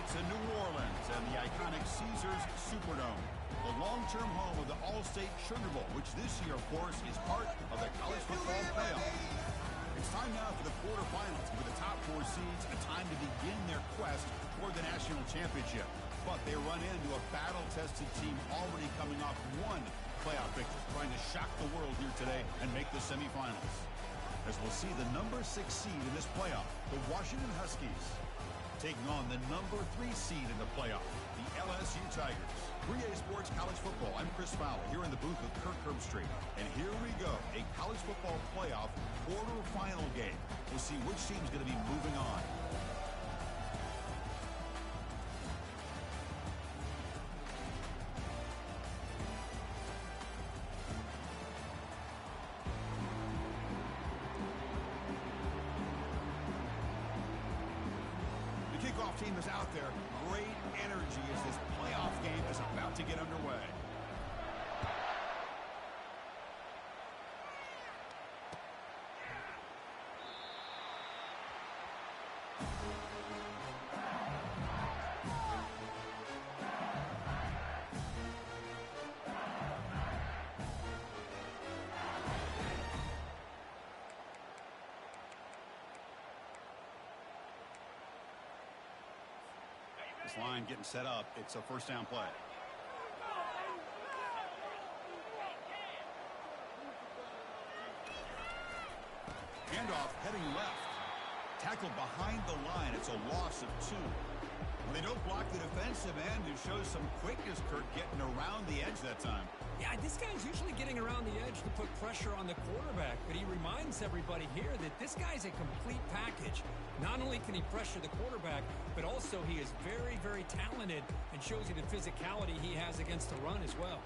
It's in New Orleans and the iconic Caesars Superdome, the long-term home of the All-State Sugar Bowl, which this year, of course, is part of the college football playoff. It's time now for the quarterfinals, with the top 4 seeds a time to begin their quest toward the national championship. But they run into a battle-tested team already coming off one playoff victory, trying to shock the world here today and make the semifinals. As we'll see the number 6 seed in this playoff, the Washington Huskies, taking on the number 3 seed in the playoff, the LSU Tigers. 3A Sports College Football. I'm Chris Fowler here in the booth with Kirk Herbstreit. And here we go, a college football playoff quarterfinal game. We'll see which team's going to be moving on. Kickoff team is out there. Great energy as this playoff game is about to get underway. This line getting set up. It's a first down play. Handoff heading left. Tackled behind the line. It's a loss of 2. Well, they don't block the defensive end, who shows some quickness, Kurt, getting around the edge that time. Yeah, this guy's usually getting around the edge to put pressure on the quarterback, but he reminds everybody here that this guy's a complete package. Not only can he pressure the quarterback, but also he is very, very talented and shows you the physicality he has against the run as well.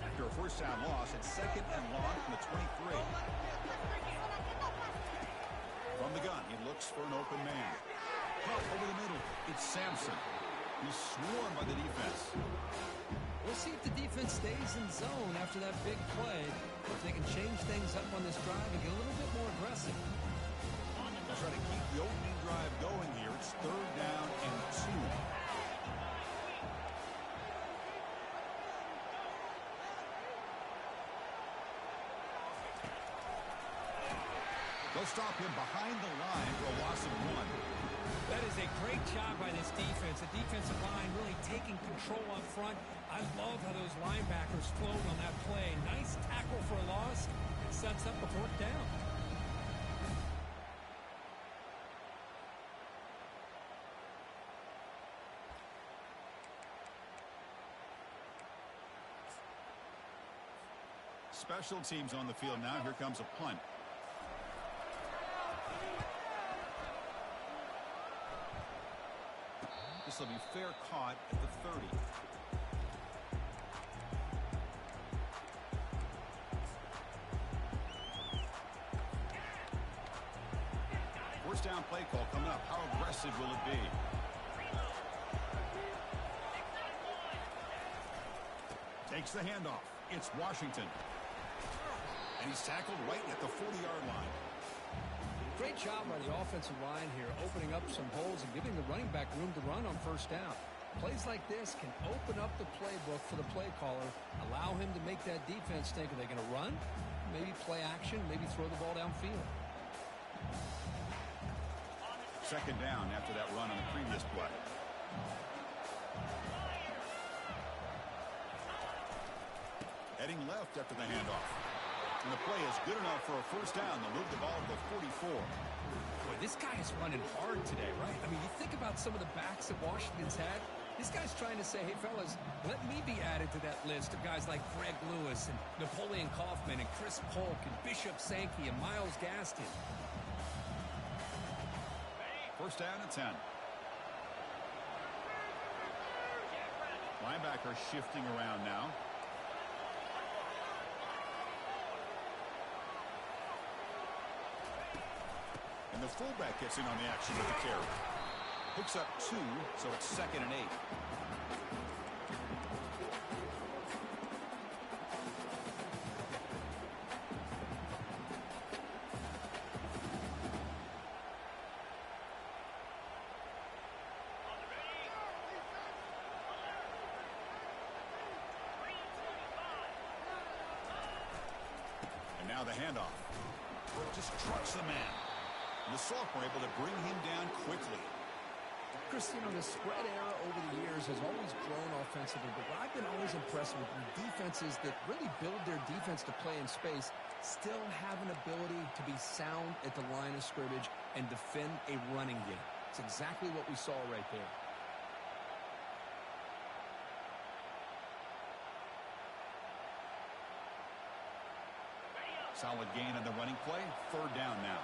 After a first down loss, it's 2nd and long from the 23. From the gun, he looks for an open man. Up over the middle, it's Sampson. He's swarmed by the defense. We'll see if the defense stays in zone after that big play, or if they can change things up on this drive and get a little bit more aggressive. They'll try to keep the opening drive going here. It's 3rd down and 2. They'll stop him behind the line for a loss of 1. That is a great job by this defense. The defensive line really taking control up front. I love how those linebackers flowed on that play. Nice tackle for a loss. It sets up the 4th down. Special teams on the field now. Here comes a punt. This will be fair caught at the 30. First down play call coming up. How aggressive will it be? Takes the handoff. It's Washington. And he's tackled right at the 40-yard line. Great job by the offensive line here, opening up some holes and giving the running back room to run on first down. Plays like this can open up the playbook for the play caller, allow him to make that defense think, are they going to run? Maybe play action, maybe throw the ball downfield. 2nd down after that run on the previous play. Heading left after the handoff. And the play is good enough for a first down. They'll move the ball to the 44. Boy, this guy is running hard today, right? I mean, you think about some of the backs that Washington's had. This guy's trying to say, hey, fellas, let me be added to that list of guys like Greg Lewis and Napoleon Kaufman and Chris Polk and Bishop Sankey and Miles Gaston. First down and 10. Linebacker shifting around now. And the fullback gets in on the action with the carry. Hooks up 2, so it's 2nd and 8. handoff. Just trucks the man. And the sophomore able to bring him down quickly. Chris, you know, the spread era over the years has always grown offensively, but what I've been always impressed with defenses that really build their defense to play in space still have an ability to be sound at the line of scrimmage and defend a running game. It's exactly what we saw right there. Solid gain on the running play. Third down now.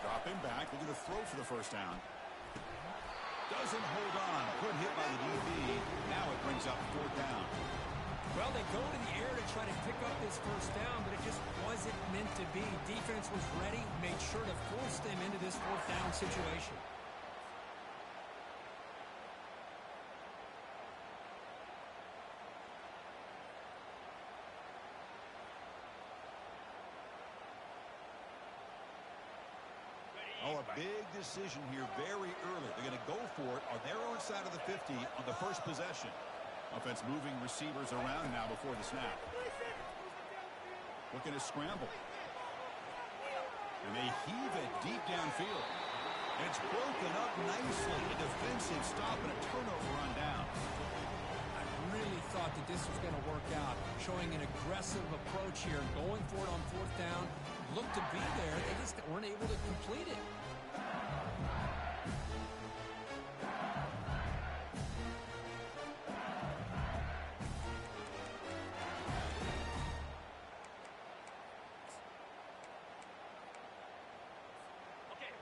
Drop him back. Looking to throw for the first down. Doesn't hold on. Good hit by the DB. Now it brings up fourth down. Well, they go to the air to try to pick up this first down, but it just wasn't meant to be. Defense was ready, made sure to force them into this fourth down situation. Oh, a big decision here very early. They're going to go for it on their own side of the 50 on the first possession. Offense moving receivers around now before the snap. Looking to scramble. And they heave it deep downfield. And it's broken up nicely. A defensive stop and a turnover on down. I really thought that this was going to work out, showing an aggressive approach here, going for it on fourth down. Looked to be there. They just weren't able to complete it.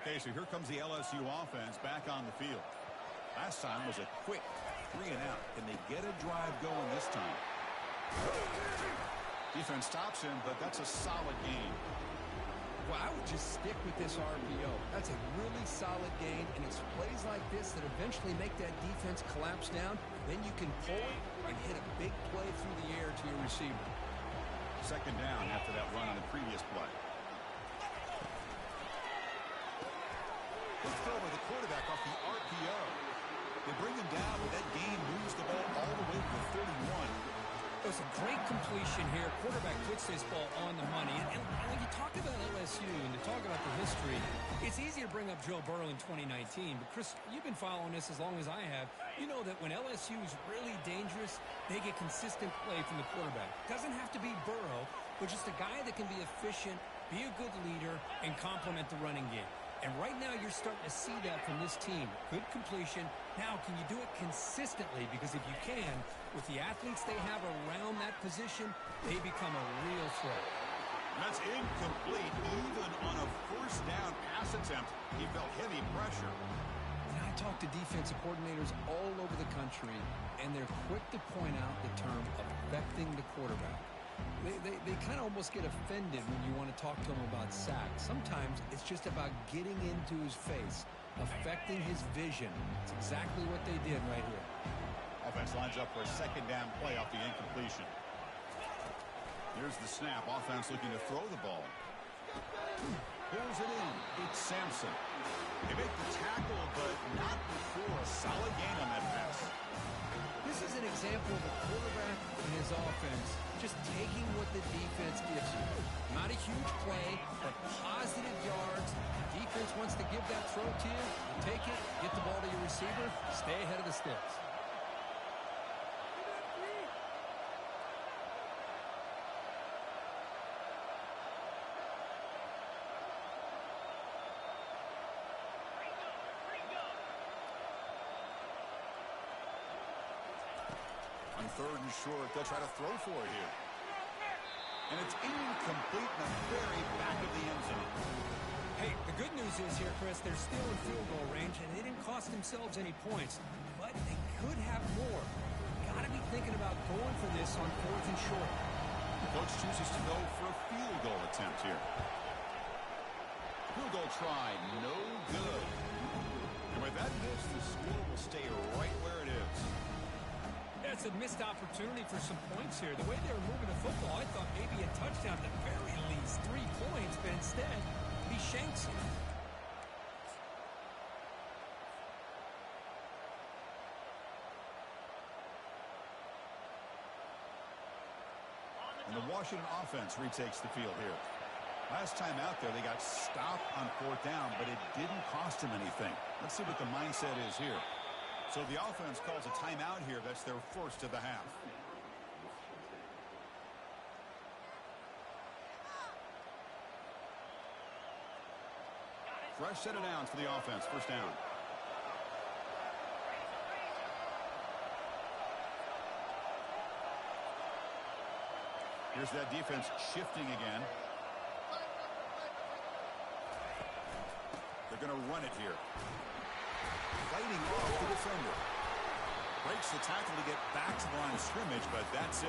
Okay, so here comes the LSU offense back on the field. Last time was a quick 3 and out. Can they get a drive going this time? Defense stops him, but that's a solid game. Well, I would just stick with this RPO. That's a really solid gain, and it's plays like this that eventually make that defense collapse down. Then you can pull it and hit a big play through the air to your receiver. Second down after that run on the previous play. Good throw by the quarterback off the RPO. They bring him down, but that gain moves the ball all the way to the 31. It was a great completion here. Quarterback puts this ball on the money. And when you talk about LSU and you talk about the history, it's easy to bring up Joe Burrow in 2019. But, Chris, you've been following this as long as I have. You know that when LSU is really dangerous, they get consistent play from the quarterback. Doesn't have to be Burrow, but just a guy that can be efficient, be a good leader, and complement the running game. And right now you're starting to see that from this team. Good completion. Now, can you do it consistently? Because if you can, with the athletes they have around that position, they become a real threat. That's incomplete. Even on a first down pass attempt, he felt heavy pressure. And I talk to defensive coordinators all over the country, and they're quick to point out the term affecting the quarterback. They kind of almost get offended when you want to talk to them about sacks. Sometimes it's just about getting into his face, affecting his vision. It's exactly what they did right here. Offense lines up for a second down play off the incompletion. Here's the snap. Offense looking to throw the ball. Pulls it in. It's Sampson. They make the tackle, but not before a solid gain on that pass. This is an example of a quarterback and his offense just taking what the defense gives you. Not a huge play, but positive yards. The defense wants to give that throw to you. You take it, get the ball to your receiver, stay ahead of the sticks. On third and short, they'll try to throw for it here. And it's incomplete in the very back of the end zone. Hey, the good news is here, Chris, they're still in field goal range, and they didn't cost themselves any points. But they could have more. Got to be thinking about going for this on fourth and short. The coach chooses to go for a field goal attempt here. Field goal try, no good. And with that miss, the score will stay right where it is. That's a missed opportunity for some points here. The way they were moving the football, I thought maybe a touchdown at the very least, 3 points, but instead, he shanks it. And the Washington offense retakes the field here. Last time out there, they got stopped on 4th down, but it didn't cost them anything. Let's see what the mindset is here. So the offense calls a timeout here. That's their first of the half. Fresh set of downs for the offense. First down. Here's that defense shifting again. They're going to run it here. Fighting off the defender. Breaks the tackle to get back to the line of scrimmage, but that's it.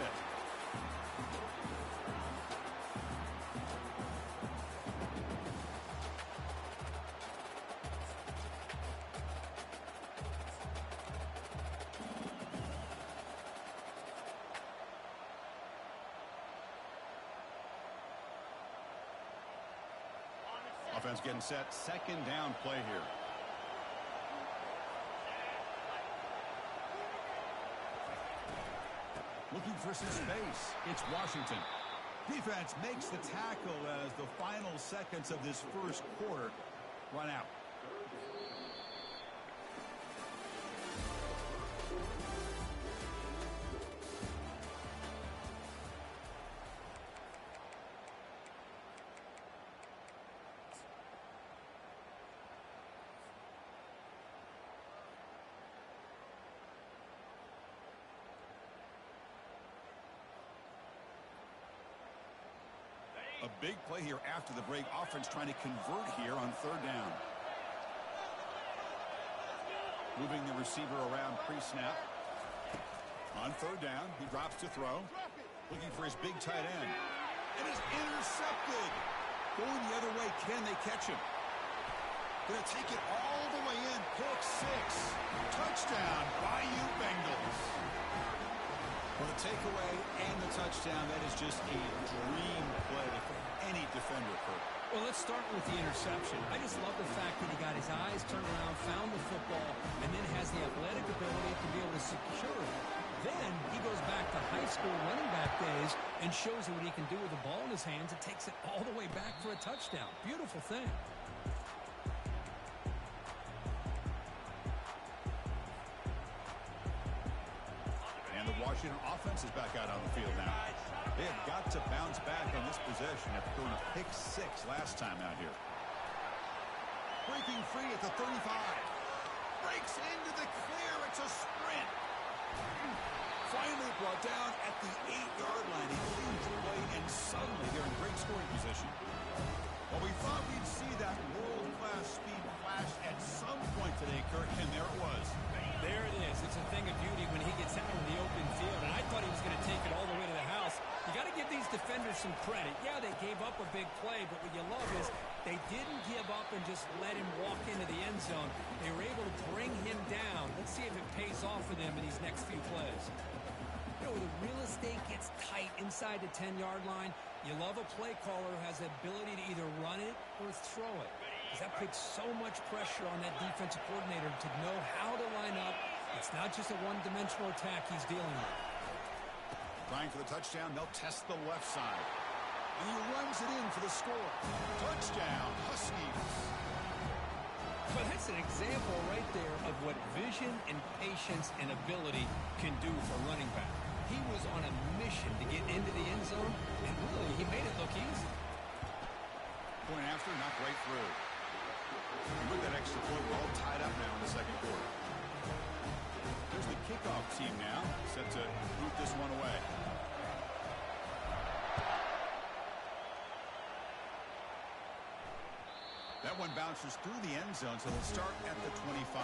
Offense getting set. Second down play here. Looking for some space. It's Washington. Defense makes the tackle as the final seconds of this first quarter run out. A big play here after the break. Offense trying to convert here on 3rd down. Moving the receiver around pre-snap. On 3rd down, he drops to throw. Looking for his big tight end. And is intercepted. Going the other way. Can they catch him? Going to take it all the way in. Pick 6. Touchdown, Bayou Bengals. For the takeaway and the touchdown, that is just a dream play for any defender, Kurt. Well, let's start with the interception. I just love the fact that he got his eyes turned around, found the football, and then has the athletic ability to be able to secure it. Then he goes back to high school running back days and shows you what he can do with the ball in his hands and takes it all the way back for a touchdown. Beautiful thing. Washington offense is back out on the field now. They have got to bounce back on this possession after throwing a pick 6 last time out here. Breaking free at the 35. Breaks into the clear. It's a sprint. Finally brought down at the 8-yard line. He cleans the play, and suddenly they're in great scoring position. Well, we thought we'd see that world-class speed flash at some point today, Kirk, and there it was. There it is. It's a thing of beauty when he gets out in the open field, and I thought he was going to take it all the way to the house. You got to give these defenders some credit. Yeah, they gave up a big play, but what you love is they didn't give up and just let him walk into the end zone. They were able to bring him down. Let's see if it pays off for them in these next few plays. You know, the real estate gets tight inside the 10-yard line. You love a play caller who has the ability to either run it or throw it. Because that puts so much pressure on that defensive coordinator to know how to line up. It's not just a one-dimensional attack he's dealing with. Trying for the touchdown, they'll test the left side. And he runs it in for the score. Touchdown, Huskies. Well, that's an example right there of what vision and patience and ability can do for a running back. He was on a mission to get into the end zone, and really, he made it look easy. Point after, not right through. And with that extra point, we're all tied up now in the second quarter. Here's the kickoff team now, set to boot this one away. That one bounces through the end zone, so they'll start at the 25.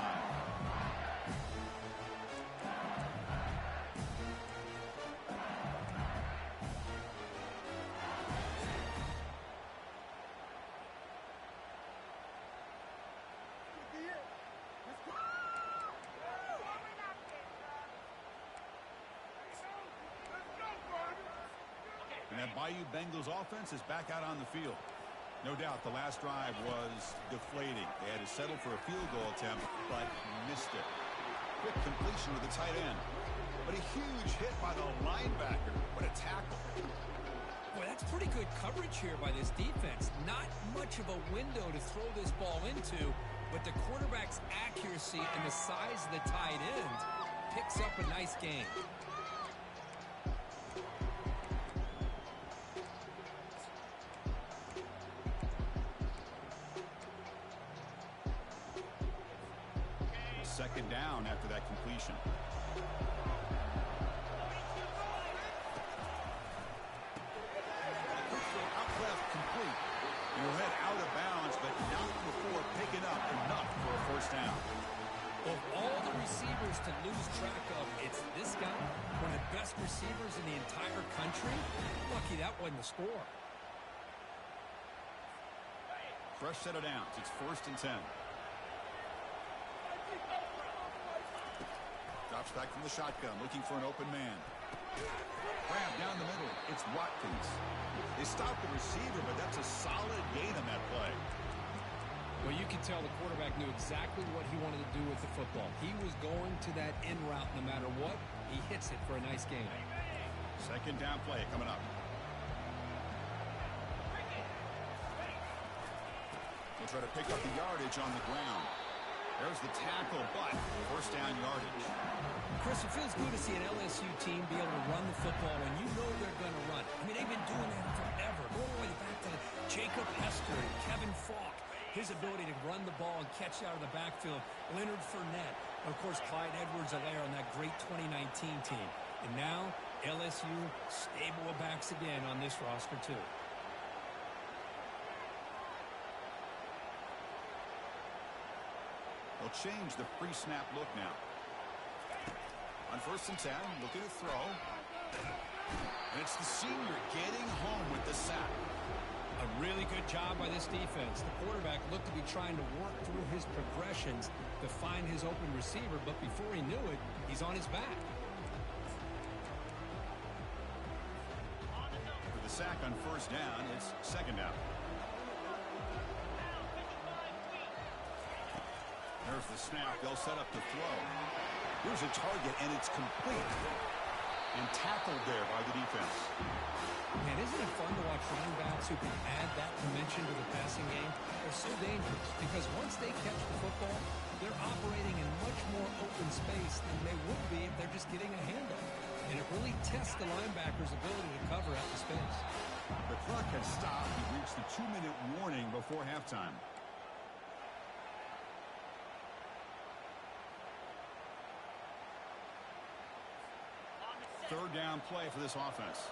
And that Bayou Bengals offense is back out on the field. No doubt the last drive was deflating. They had to settle for a field goal attempt, but missed it. Quick completion with the tight end. But a huge hit by the linebacker. What a tackle. pretty good coverage here by this defense. Not much of a window to throw this ball into, but the quarterback's accuracy and the size of the tight end picks up a nice gain. Second down after that completion. Out left, complete. He'll head out of bounds, but not before picking up enough for a first down. Of all the receivers to lose track of, it's this guy, one of the best receivers in the entire country. Lucky that wasn't the score. Fresh set of downs. It's 1st and 10. Drops back from the shotgun, looking for an open man. Grab down the middle. It's Watkins. They stopped the receiver, but that's a solid gain on that play. Well, you can tell the quarterback knew exactly what he wanted to do with the football. He was going to that in route no matter what. He hits it for a nice gain. Second down play coming up. He'll try to pick up the yardage on the ground. There's the tackle, but first down yardage. Chris, it feels good to see an LSU team be able to run the football when you know they're going to run. I mean, they've been doing that forever. Go all the way back to Jacob Hester and Kevin Falk. His ability to run the ball and catch out of the backfield. Leonard Fournette. And, of course, Clyde Edwards-Helaire on that great 2019 team. And now, LSU stable of backs again on this roster, too. They'll change the pre-snap look now. On 1st and 10, looking to throw. And it's the senior getting home with the sack. A really good job by this defense. The quarterback looked to be trying to work through his progressions to find his open receiver, but before he knew it, he's on his back. For the sack on 1st down, it's 2nd down. There's the snap. They'll set up the throw. Here's a target, and it's complete. And tackled there by the defense. Man, isn't it fun to watch running backs who can add that dimension to the passing game? They're so dangerous because once they catch the football, they're operating in much more open space than they would be if they're just getting a handoff. And it really tests the linebacker's ability to cover out the space. The clock has stopped. We reached the 2-minute warning before halftime. Third down play for this offense.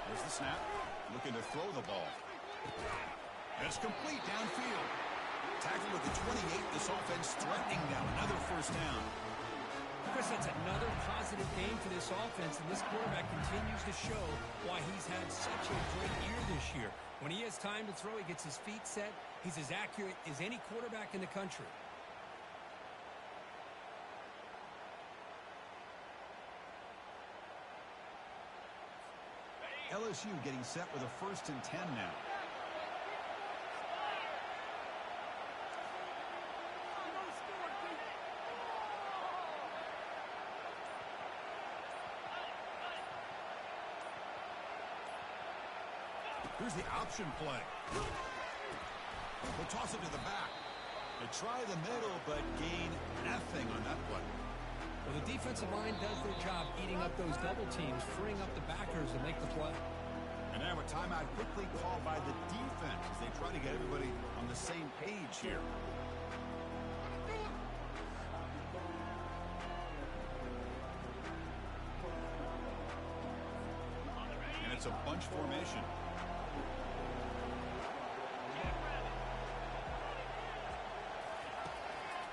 There's the snap. Looking to throw the ball. And it's complete downfield. Tackled at the 28. This offense threatening now. Another first down. Chris, that's another positive game for this offense, and this quarterback continues to show why he's had such a great year this year. When he has time to throw, he gets his feet set. He's as accurate as any quarterback in the country. LSU getting set with a 1st and 10 now. Here's the option play. We'll toss it to the back. They try the middle, but gain nothing on that play. Well, the defensive line does their job eating up those double teams, freeing up the backers to make the play. And now a timeout quickly called by the defense as they try to get everybody on the same page here. And it's a bunch formation.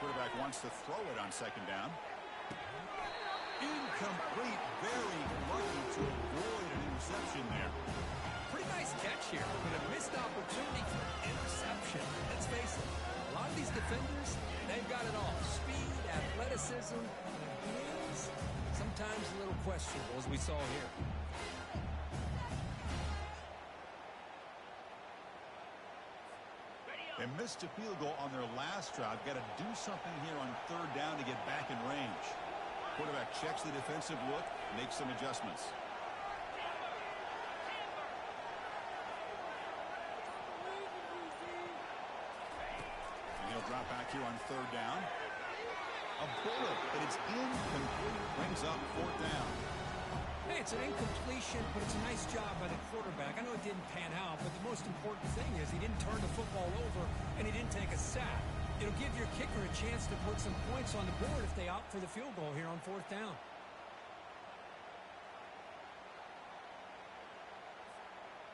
Quarterback wants to throw it on 2nd down. Incomplete. Very lucky to avoid an interception there. Pretty nice catch here, but a missed opportunity for an interception. Let's face it, a lot of these defenders, they've got it all. Speed, athleticism, and sometimes a little questionable, as we saw here. They missed a field goal on their last drive. Got to do something here on 3rd down to get back in range. Quarterback checks the defensive look, makes some adjustments. And he'll drop back here on third down. A bullet, but it's incomplete. Brings up fourth down. Hey, it's an incompletion, but it's a nice job by the quarterback. I know it didn't pan out, but the most important thing is he didn't turn the football over and he didn't take a sack. It'll give your kicker a chance to put some points on the board if they opt for the field goal here on fourth down.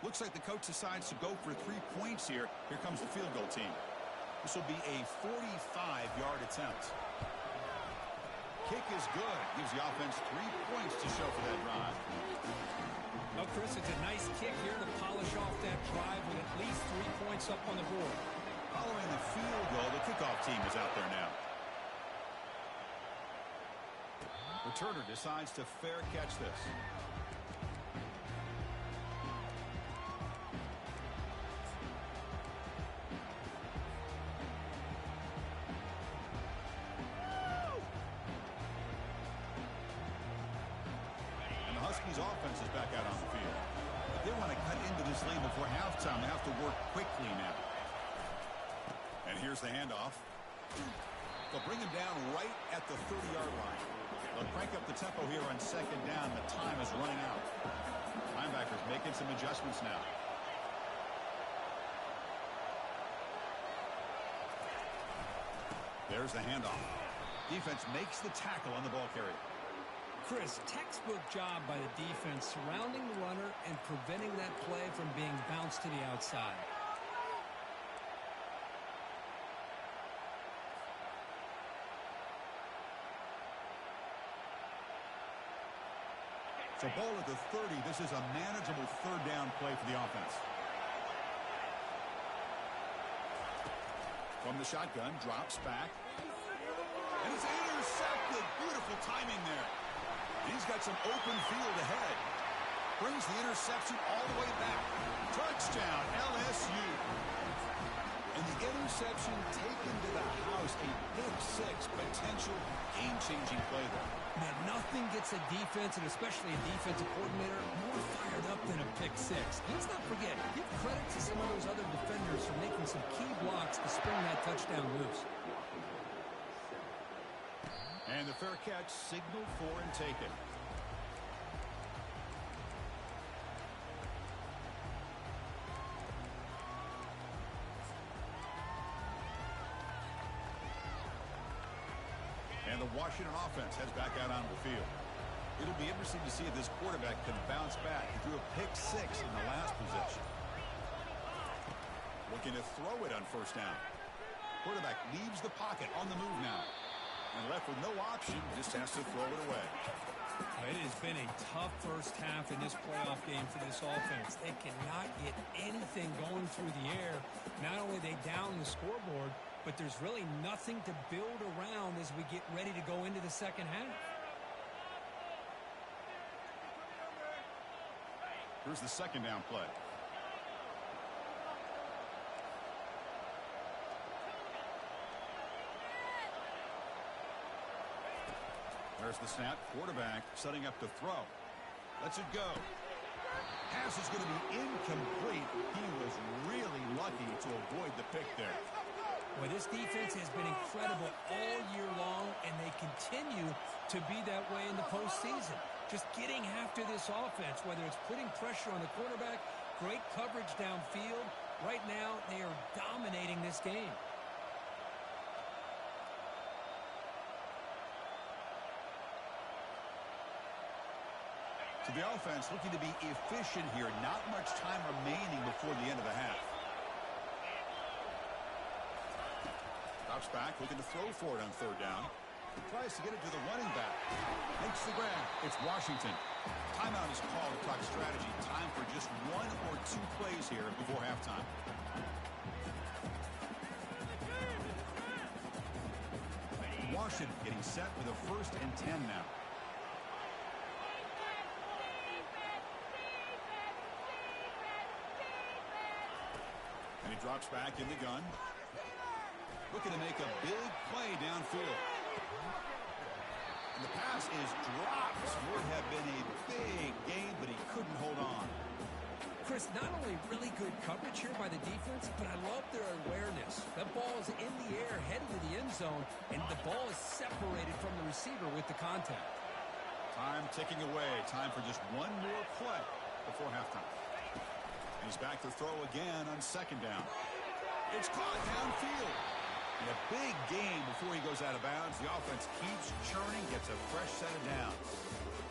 Looks like the coach decides to go for 3 points here. Here comes the field goal team. This will be a 45-yard attempt. Kick is good. Gives the offense 3 points to show for that drive. Well, Chris, it's a nice kick here to polish off that drive with at least 3 points up on the board. Following the field goal, the kickoff team is out there now. Returner decides to fair catch this. And the Huskies offense is back out on the field. If they want to cut into this lead before halftime, they have to work quickly now. And here's the handoff. They'll bring him down right at the 30-yard line. They'll crank up the tempo here on second down. The time is running out. Linebackers making some adjustments now. There's the handoff. Defense makes the tackle on the ball carrier. Chris, textbook job by the defense surrounding the runner and preventing that play from being bounced to the outside. So ball at the 30. This is a manageable third down play for the offense. From the shotgun, drops back. And it's intercepted. Beautiful timing there. He's got some open field ahead. Brings the interception all the way back. Touchdown, LSU. And the interception taken to the house. A pick six, potential game-changing play there. Man, nothing gets a defense, and especially a defensive coordinator, more fired up than a pick six. Let's not forget, give credit to some of those other defenders for making some key blocks to spring that touchdown loose. And the fair catch signaled for and taken. And the Washington offense heads back out onto the field. It'll be interesting to see if this quarterback can bounce back. He threw a pick six in the last possession. Looking to throw it on first down. Quarterback leaves the pocket on the move now. And left with no option, just has to throw it away. It has been a tough first half in this playoff game for this offense. They cannot get anything going through the air. Not only they down the scoreboard, but there's really nothing to build around as we get ready to go into the second half. Here's the second down play. There's the snap. Quarterback setting up to throw. Lets it go. Pass is going to be incomplete. He was really lucky to avoid the pick there. Well, this defense has been incredible all year long, and they continue to be that way in the postseason. Just getting after this offense, whether it's putting pressure on the quarterback, great coverage downfield. Right now, they are dominating this game. So the offense looking to be efficient here. Not much time remaining before the end of the half. Drops back, looking to throw for it on third down. Tries to get it to the running back. Makes the grab. It's Washington. Timeout is called to talk strategy. Time for just 1 or 2 plays here before halftime. Washington getting set with a 1st and 10 now. And he drops back in the gun. Looking to make a big play downfield. And And the pass is dropped. Would have been a big gain, but he couldn't hold on. Chris, not only really good coverage here by the defense, but I love their awareness. That ball is in the air, headed to the end zone, and the ball is separated from the receiver with the contact. Time ticking away. Time for just one more play before halftime. And he's back to throw again on second down. It's caught downfield. And a big gain before he goes out of bounds. The offense keeps churning, gets a fresh set of downs.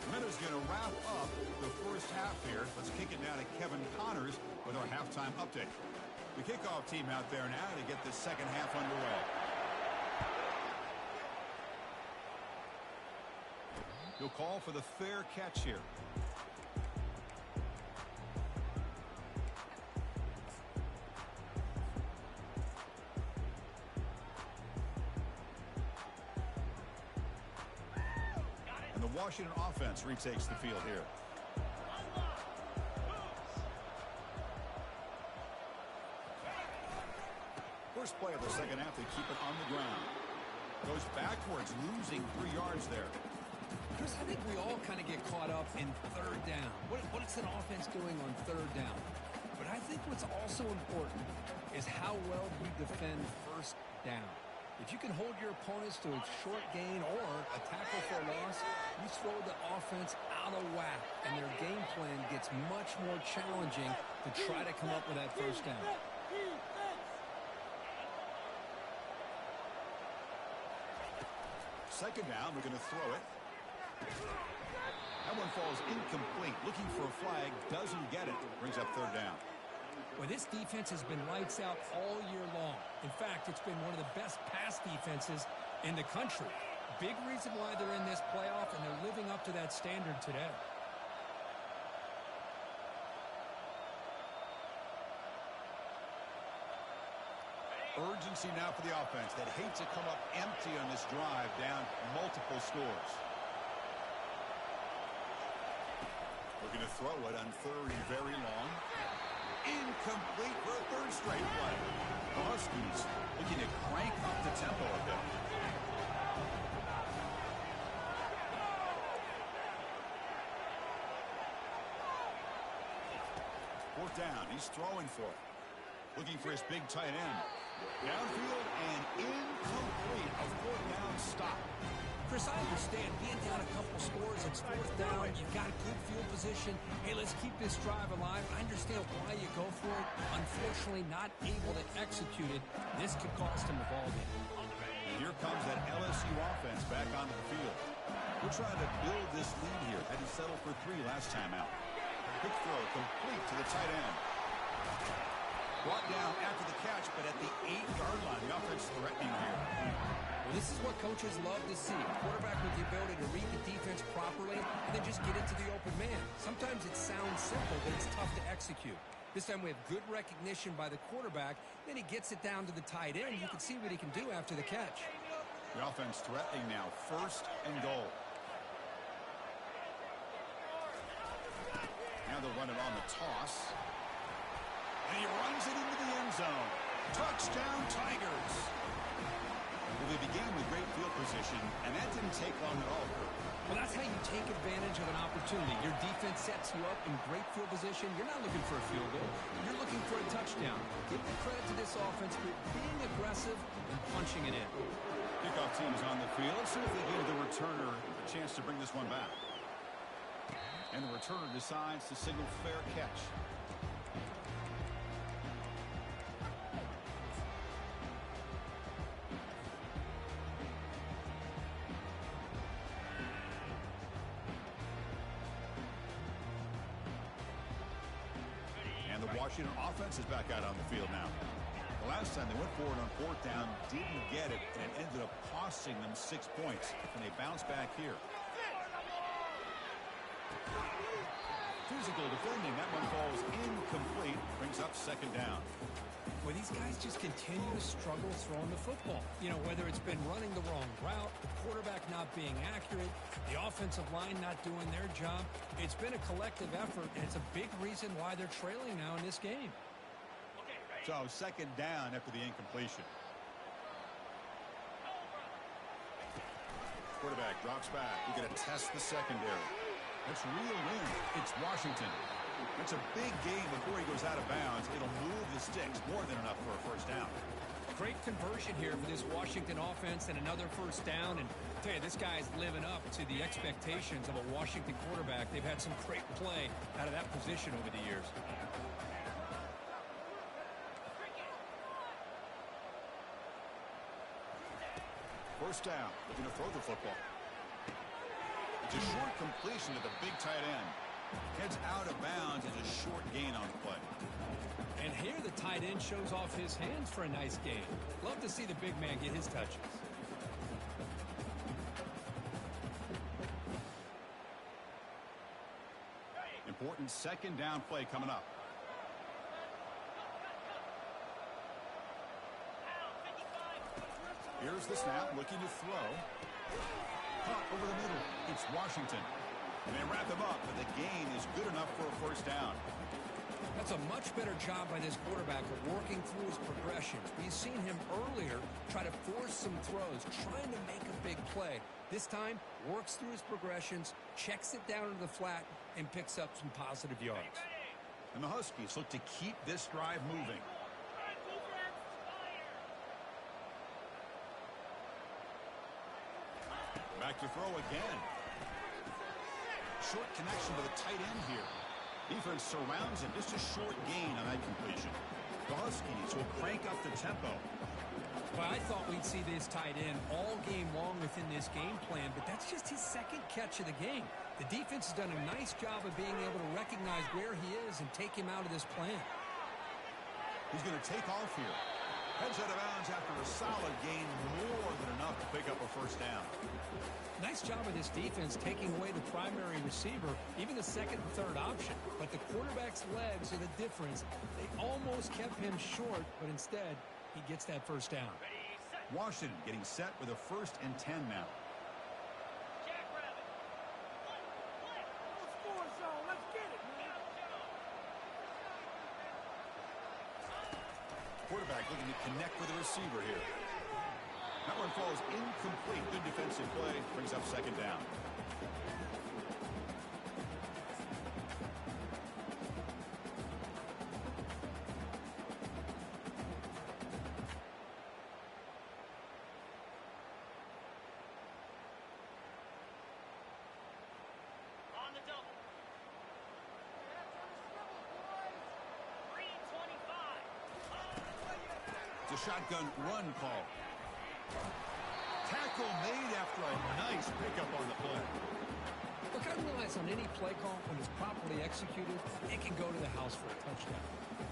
Minuta's going to wrap up the first half here. Let's kick it now to Kevin Connors with our halftime update. The kickoff team out there now to get the second half underway. He'll call for the fair catch here. And the Washington offense retakes the field here. First play of the second half, they keep it on the ground. Goes backwards, losing 3 yards there. Chris, I think we all kind of get caught up in third down. What is an offense doing on third down? But I think what's also important is how well you defend first down. If you can hold your opponents to a short gain or a tackle for a loss, you throw the offense out of whack, and their game plan gets much more challenging to try to come up with that first down. Second down, we're going to throw it. That one falls incomplete. Looking for a flag, doesn't get it. Brings up third down. Well, this defense has been lights out all year long. In fact, it's been one of the best pass defenses in the country. Big reason why they're in this playoff, and they're living up to that standard today. Urgency now for the offense that hates to come up empty on this drive, down multiple scores. We're going to throw it on third and very long. Incomplete for a third straight play. The Huskies looking to crank up the tempo a bit. Fourth down, he's throwing for it. Looking for his big tight end. Downfield and incomplete. A fourth down stop. Chris, I understand being down a couple scores, it's fourth down, you've got good field position. Hey, let's keep this drive alive. I understand why you go for it. Unfortunately, not able to execute it. This could cost him the ball game. And here comes that LSU offense back onto the field. We're trying to build this lead here. Had to settle for 3 last time out. Quick throw complete to the tight end. Brought down after the catch, but at the 8-yard line, the offense threatening here. Well, this is what coaches love to see. A quarterback with the ability to read the defense properly and then just get into the open man. Sometimes it sounds simple, but it's tough to execute. This time we have good recognition by the quarterback. Then he gets it down to the tight end. You can see what he can do after the catch. The offense threatening now, first and goal. Now they'll run it on the toss. And he runs it into the end zone. Touchdown, Tigers. Well, they began with great field position, and that didn't take long at all. Well, that's how you take advantage of an opportunity. Your defense sets you up in great field position. You're not looking for a field goal. You're looking for a touchdown. Give the credit to this offense for being aggressive and punching it in. Kickoff team is on the field. Let's see if they give the returner a chance to bring this one back. And the returner decides to signal fair catch. The Washington offense is back out on the field now. The last time they went forward on fourth down, didn't get it, and it ended up costing them 6 points. And they bounce back here. Physical defending. That one falls incomplete. Brings up second down. Well, these guys just continue to struggle throwing the football. You know, whether it's been running the wrong route, the quarterback not being accurate, the offensive line not doing their job. It's been a collective effort, and it's a big reason why they're trailing now in this game. So second down after the incompletion. Quarterback drops back. We're going to test the secondary. That's reeled in. It's Washington. It's a big gain before he goes out of bounds. It'll move the sticks more than enough for a first down. Great conversion here for this Washington offense and another first down. And I tell you, this guy's living up to the expectations of a Washington quarterback. They've had some great play out of that position over the years. First down, looking to throw the football. It's a short completion to the big tight end. Heads out of bounds as a short gain on the play. And here the tight end shows off his hands for a nice gain. Love to see the big man get his touches. Important second down play coming up. Here's the snap, looking to throw. Caught over the middle. It's Washington. And they wrap him up, but the gain is good enough for a first down. That's a much better job by this quarterback of working through his progressions. We've seen him earlier try to force some throws, trying to make a big play. This time, works through his progressions, checks it down to the flat, and picks up some positive yards. And the Huskies look to keep this drive moving. Back to throw again. Short connection to the tight end here. Defense surrounds him. Just a short gain on that completion. The Huskies will crank up the tempo. Well, I thought we'd see this tight end all game long within this game plan, but that's just his second catch of the game. The defense has done a nice job of being able to recognize where he is and take him out of this plan. He's going to take off here. Heads out of bounds after a solid gain, more than enough to pick up a first down. Nice job of this defense taking away the primary receiver, even the second and third option. But the quarterback's legs are the difference. They almost kept him short, but instead, he gets that first down. Washington getting set with a 1st and 10 now. Quarterback looking to connect with the receiver here. That one falls incomplete. Good defensive play. Brings up second down. On the double. It's a shotgun run call. Tackle made after a nice pickup on the play. Look, I realize on any play call, when it's properly executed, it can go to the house for a touchdown.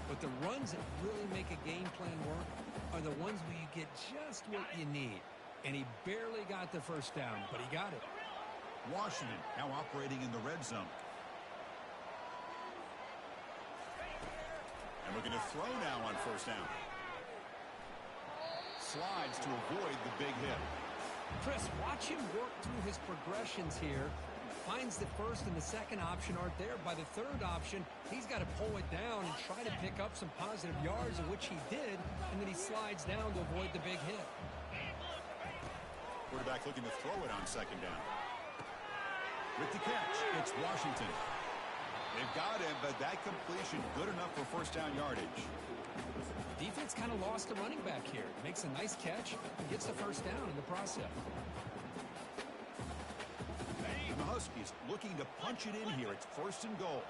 But the runs that really make a game plan work are the ones where you get just what you need. And he barely got the first down, but he got it. Washington now operating in the red zone. And looking to throw now on first down. Slides to avoid the big hit. Chris, watch him work through his progressions here. Finds the first and the second option aren't there. By the third option, he's got to pull it down and try to pick up some positive yards, of which he did, and then he slides down to avoid the big hit. Quarterback looking to throw it on second down. With the catch, it's Washington. They've got him, but that completion good enough for first down yardage. Defense kind of lost the running back here. Makes a nice catch and gets the first down in the process. And the Huskies looking to punch it in here. It's 1st and goal.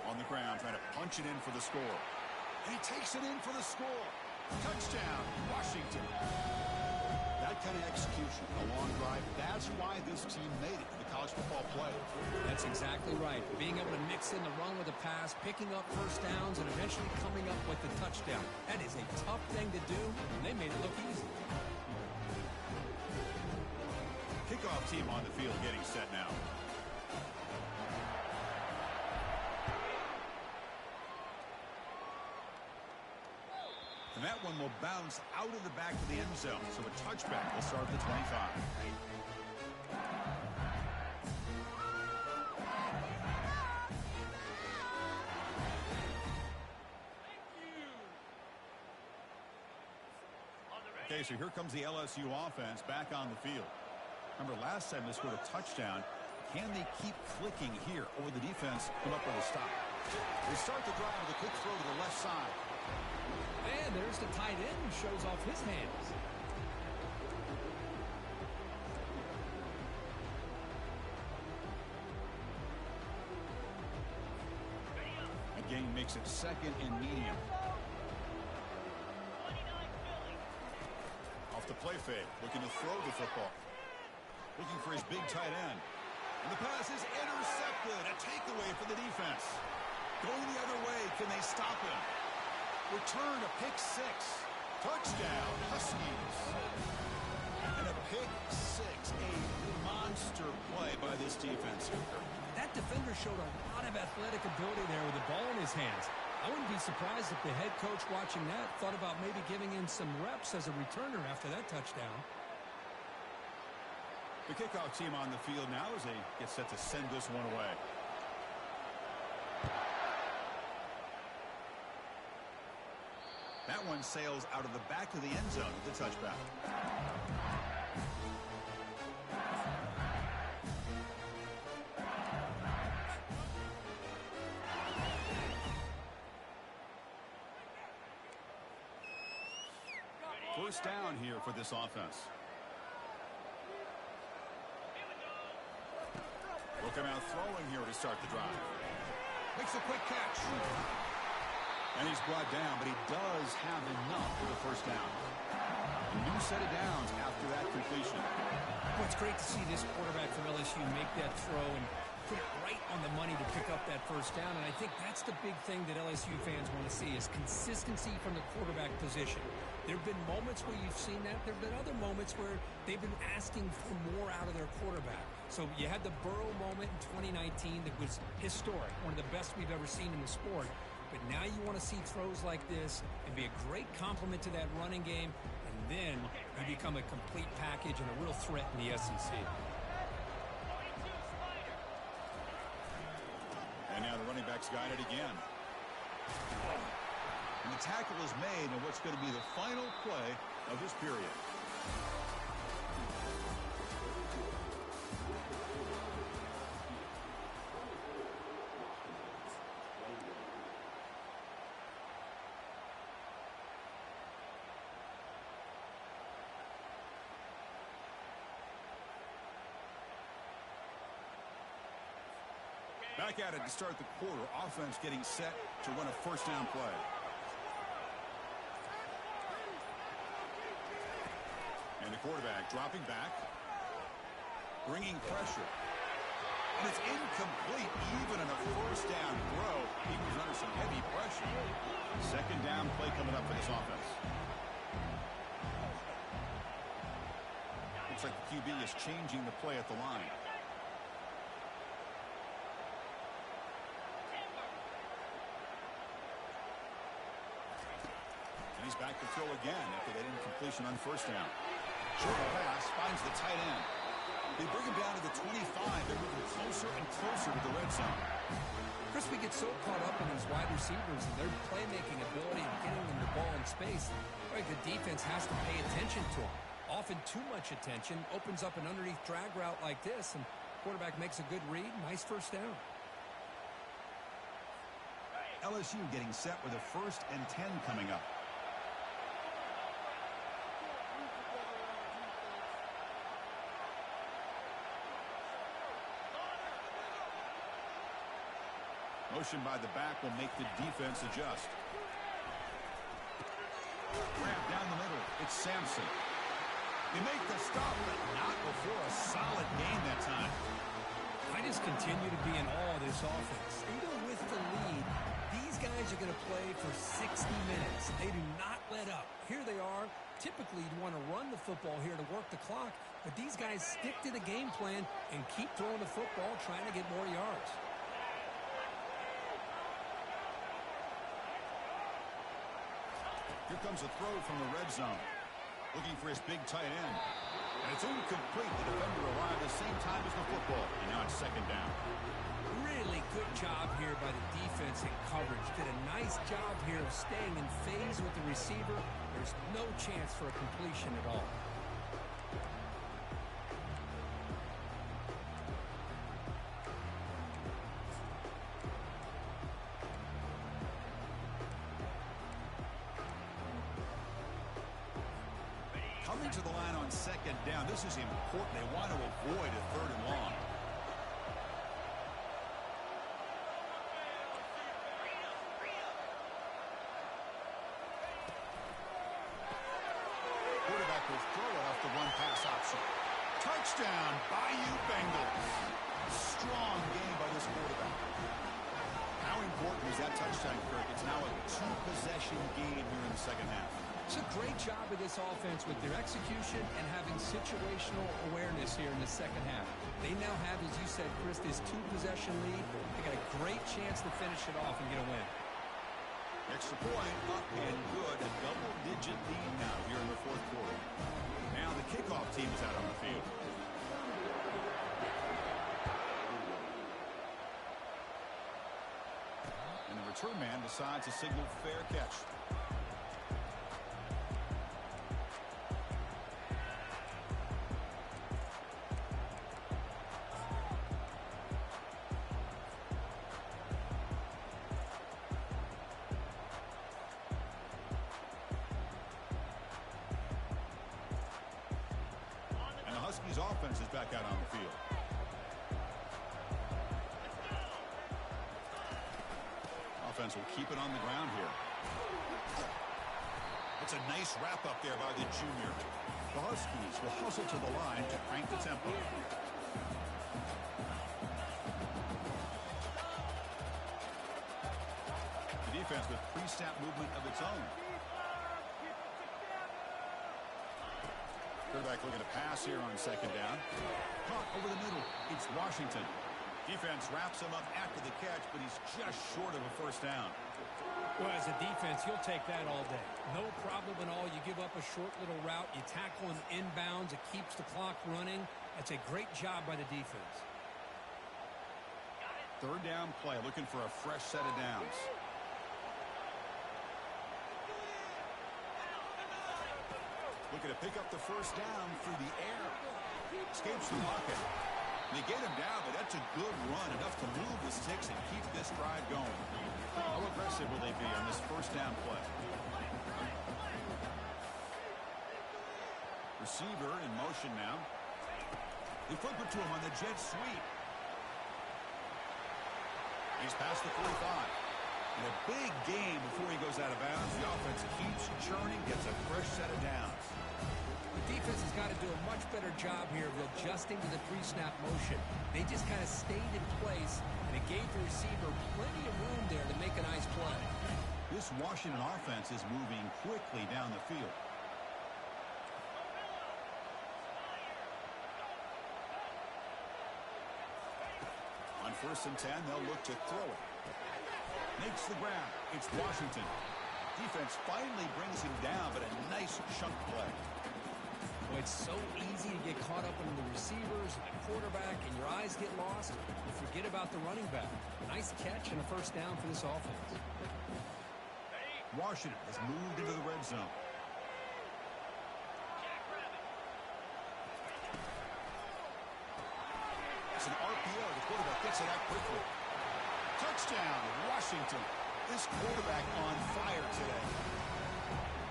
On the ground, trying to punch it in for the score. And he takes it in for the score. Touchdown, Washington. That kind of execution, a long drive, that's why this team made it to the college football play. That's exactly right. Being able to mix in the run with a pass, picking up first downs, and eventually coming up with the touchdown. That is a tough thing to do, and they made it look easy. Kickoff team on the field getting set now. And that one will bounce out of the back of the end zone. So a touchback will start at the 25. Okay, so here comes the LSU offense back on the field. Remember, last time they scored a touchdown. Can they keep clicking here, or will the defense come up with a stop? They start the drive with a quick throw to the left side. And there's the tight end who shows off his hands. Again, makes it second and medium. Off the play fake, looking to throw the football. Looking for his big tight end. And the pass is intercepted. A takeaway for the defense. Going the other way, can they stop him? Return a pick six. Touchdown, Huskies. And a pick six. A monster play by this defense. That defender showed a lot of athletic ability there with the ball in his hands. I wouldn't be surprised if the head coach watching that thought about maybe giving him some reps as a returner after that touchdown. The kickoff team on the field now as they get set to send this one away. That one sails out of the back of the end zone with the touchback. First down here for this offense. Looking out throwing here to start the drive. Makes a quick catch. And he's brought down, but he does have enough for the first down. A new set of downs after that completion. Well, it's great to see this quarterback from LSU make that throw and put it right on the money to pick up that first down. And I think that's the big thing that LSU fans want to see is consistency from the quarterback position. There have been moments where you've seen that. There have been other moments where they've been asking for more out of their quarterback. So you had the Burrow moment in 2019 that was historic, one of the best we've ever seen in the sport. But now you want to see throws like this and be a great complement to that running game, and then you become a complete package and a real threat in the SEC. And now the running back's got it again. And the tackle is made in what's going to be the final play of this period. Back at it to start the quarter. Offense getting set to run a first down play. And the quarterback dropping back. Bringing pressure. And it's incomplete even in a first down throw. He was under some heavy pressure. Second down play coming up for this offense. Looks like the QB is changing the play at the line. He's back to throw again after that incompletion on first down. Short pass finds the tight end. They bring him down to the 25. They're moving closer and closer to the red zone. Chris, we get so caught up in these wide receivers and their playmaking ability and getting them the ball in space. Right, the defense has to pay attention to them. Often too much attention opens up an underneath drag route like this, and quarterback makes a good read. Nice first down. LSU getting set with a 1st and 10 coming up. Motion by the back will make the defense adjust. Grab down the middle. It's Sampson. They make the stop, but not before a solid game that time. I just continue to be in awe of this offense. Even with the lead, these guys are going to play for 60 minutes. They do not let up. Here they are. Typically, you'd want to run the football here to work the clock, but these guys stick to the game plan and keep throwing the football, trying to get more yards. Here comes a throw from the red zone. Looking for his big tight end. And it's incomplete. The defender arrived at the same time as the football. And now it's second down. Really good job here by the defense in coverage. Did a nice job here of staying in phase with the receiver There's no chance for a completion at all. Coming to the line on second down. This is important. They want to avoid a third and long. Quarterback will throw it off the one-pass option. Touchdown, Bayou Bengals. Strong game by this quarterback. How important is that touchdown, Kirk? It's now a two-possession game here in the second half. It's a great job of this offense with their execution and having situational awareness here in the second half. They now have, as you said, Chris, this two-possession lead. They got a great chance to finish it off and get a win. Extra point, up and good. A double-digit lead now here in the fourth quarter. Now the kickoff team is out on the field. And the return man decides to signal fair catch. Huskies offense is back out on the field. Offense will keep it on the ground here. It's a nice wrap up there by the junior. The Huskies will hustle to the line to crank the tempo. The defense with pre-snap movement of its own. Quarterback looking to pass here on second down. Caught over the middle. It's Washington. Defense wraps him up after the catch, but he's just short of a first down. Well, as a defense, you'll take that all day. No problem at all. You give up a short little route. You tackle him inbounds. It keeps the clock running. That's a great job by the defense. Third down play, looking for a fresh set of downs. Looking to pick up the first down through the air. Escapes the pocket. They get him down, but that's a good run, enough to move the sticks and keep this drive going. How aggressive will they be on this first down play? Receiver in motion now. They flip it to him on the jet sweep. He's past the 45. And a big game before he goes out of bounds. The offense keeps churning, gets a fresh set of downs. The defense has got to do a much better job here of adjusting to the pre-snap motion. They just kind of stayed in place, and it gave the receiver plenty of room there to make a nice play. This Washington offense is moving quickly down the field. On 1st and 10, they'll look to throw it. Makes the grab. It's Washington. Defense finally brings him down, but a nice chunk play. Well, it's so easy to get caught up in the receivers and the quarterback, and your eyes get lost. You forget about the running back. Nice catch and a first down for this offense. Washington has moved into the red zone. It's an RPO. The quarterback gets it out quickly. Touchdown, Washington. This quarterback on fire today.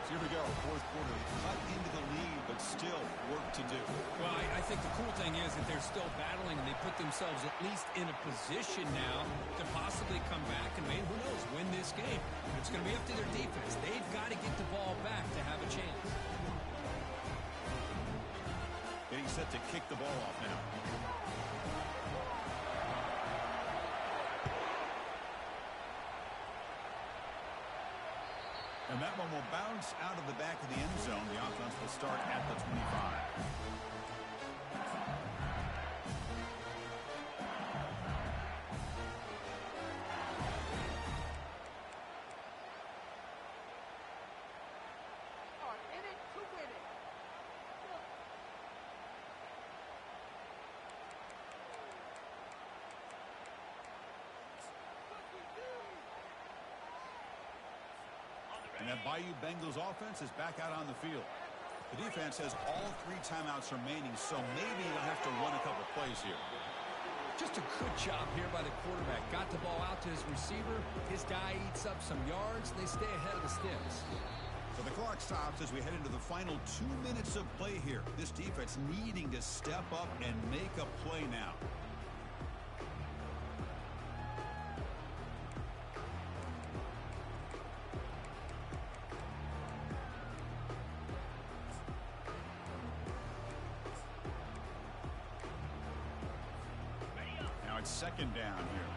So here we go, fourth quarter. They cut into the lead, but still work to do. Well, I think the cool thing is that they're still battling, and they put themselves at least in a position now to possibly come back and, maybe, who knows, win this game. It's going to be up to their defense. They've got to get the ball back to have a chance. Getting set to kick the ball off now. And that one will bounce out of the back of the end zone. The offense will start at the 25. And that Bayou Bengals offense is back out on the field. The defense has all 3 timeouts remaining, so maybe they'll have to run a couple plays here. Just a good job here by the quarterback. Got the ball out to his receiver. His guy eats up some yards, and they stay ahead of the sticks. So the clock stops as we head into the final 2 minutes of play here. This defense needing to step up and make a play now. Now it's second down here.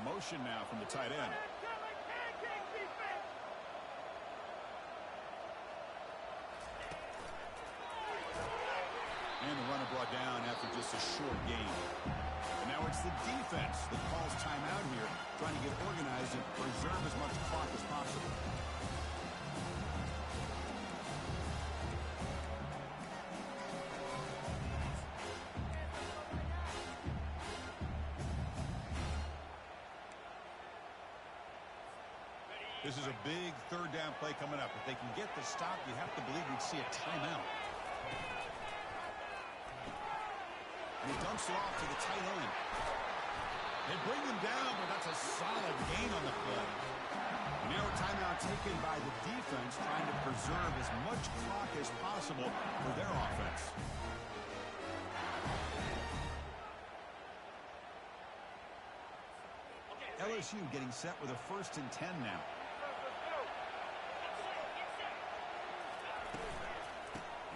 Motion now from the tight end. And the runner brought down after just a short gain. And now it's the defense that calls timeout here, trying to get organized and preserve as much clock as possible. This is a big third down play coming up. If they can get the stop, you have to believe we'd see a timeout. And he dumps it off to the tight end. They bring him down, but that's a solid gain on the play. Now a timeout taken by the defense, trying to preserve as much clock as possible for their offense. LSU getting set with a 1st and 10 now.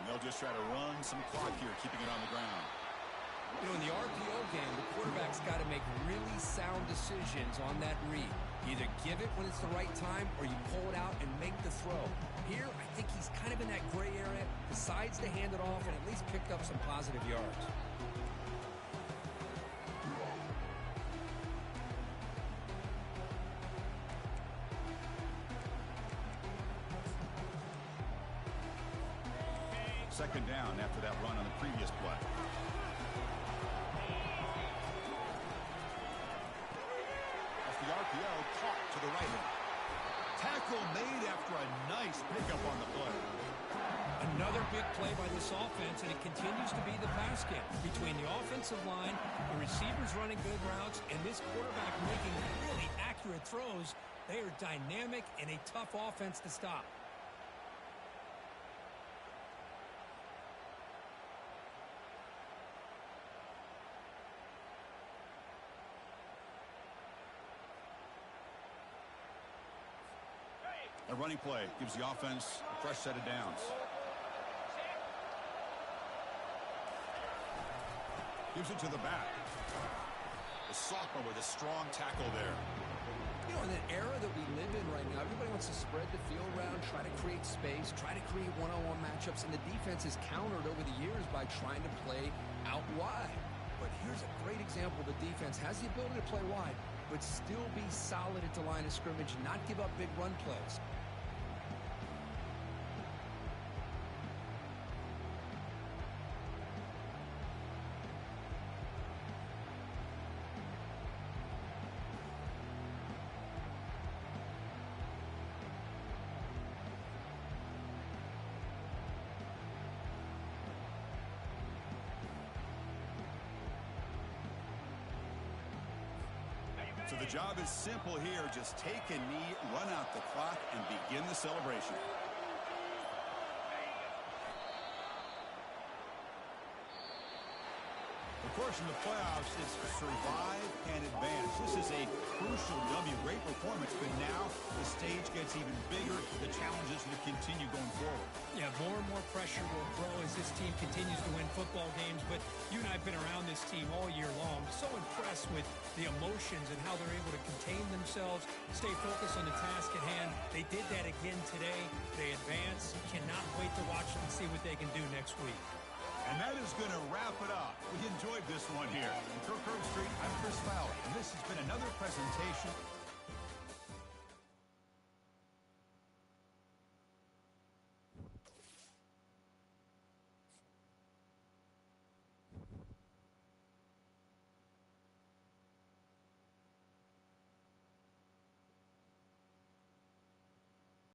They'll just try to run some clock here, keeping it on the ground. You know, in the RPO game, the quarterback's got to make really sound decisions on that read. Either give it when it's the right time, or you pull it out and make the throw. Here, I think he's kind of in that gray area, decides to hand it off, and at least picked up some positive yards. Second down after that run on the previous play. Off the RPO, caught to the right hand. Tackle made after a nice pickup on the play. Another big play by this offense, and it continues to be the pass game between the offensive line, the receivers running good routes, and this quarterback making really accurate throws. They are dynamic and a tough offense to stop. A running play gives the offense a fresh set of downs. Gives it to the back. The sophomore with a strong tackle there. You know, in an era that we live in right now, everybody wants to spread the field around, try to create space, try to create one-on-one matchups, and the defense is countered over the years by trying to play out wide. But here's a great example. The defense has the ability to play wide, but still be solid at the line of scrimmage and not give up big run plays. So the job is simple here. Just take a knee, run out the clock, and begin the celebration. Of course, in the playoffs, it's survive and advance. This is a crucial W. Great performance, but now the stage gets even bigger. The challenges will continue going forward. Yeah, more and more pressure will grow as this team continues to win football games. But you and I have been around this team all year long. So impressed with the emotions and how they're able to contain themselves, stay focused on the task at hand. They did that again today. They advance. Cannot wait to watch and see what they can do next week. And that is going to wrap it up. We enjoyed this one here. In Kirk Street, I'm Chris Fowler, and this has been another presentation